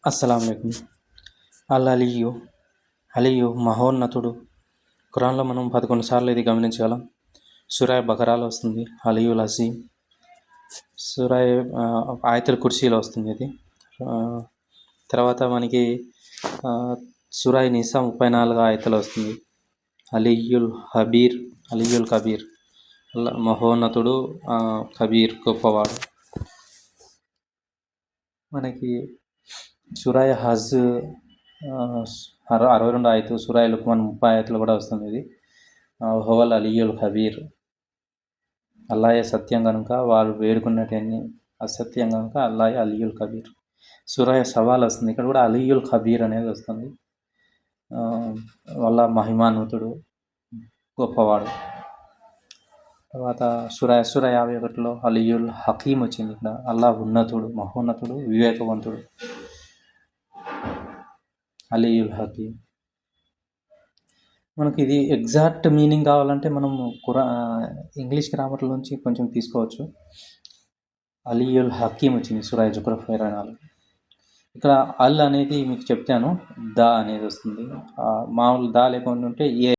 అస్సలాముఅలైకుం. అల్ అలియు అలియు మహోన్నతుడు. ఖురాన్లో మనం 11 సార్లు ఇది గమనించగలం. సూరా బకరాలో వస్తుంది అలియుల్ అజీమ్. సూరా ఆయతుల్ కుర్సీలో వస్తుంది ఇది. తర్వాత మనకి సూరా నిసా 34 ఆయతులో వస్తుంది అలియుల్ హబీర్, అలియుల్ కబీర్. మహోన్నతుడు, కబీర్ గొప్పవాడు. మనకి సూరాయ హజ్ 62 ఆయతు, సూరాయ లుక్మాన్ 30 ఆయతులు కూడా వస్తుంది ఇది. హువల్ అలియుల్ కబీర్, అల్లాయే సత్యం కనుక వారు వేడుకున్నటన్ని అసత్యం కనుక అల్లాయే అలియుల్ కబీర్. సూరాయ సవాల్ వస్తుంది, ఇక్కడ కూడా అలియుల్ కబీర్ అనేది వస్తుంది. వల్ల మహిమాన్వితుడు, గొప్పవాడు. తర్వాత సూరా 51లో అలియుల్ హకీం వచ్చింది. ఇక్కడ అల్లాహ్ ఉన్నతుడు, మహోన్నతుడు, వివేకవంతుడు, అలియుల్ హకీం. మనకి ఇది ఎగ్జాక్ట్ మీనింగ్ కావాలంటే మనం ఇంగ్లీష్ గ్రామర్లోంచి కొంచెం తీసుకోవచ్చు. అలియుల్ హకీం వచ్చింది సూరా జుఖ్రూఫ్ 24. ఇక్కడ అల్ అనేది మీకు చెప్తాను, దా అనేది వస్తుంది. మామూలు దా లేకుండా ఉంటే ఏ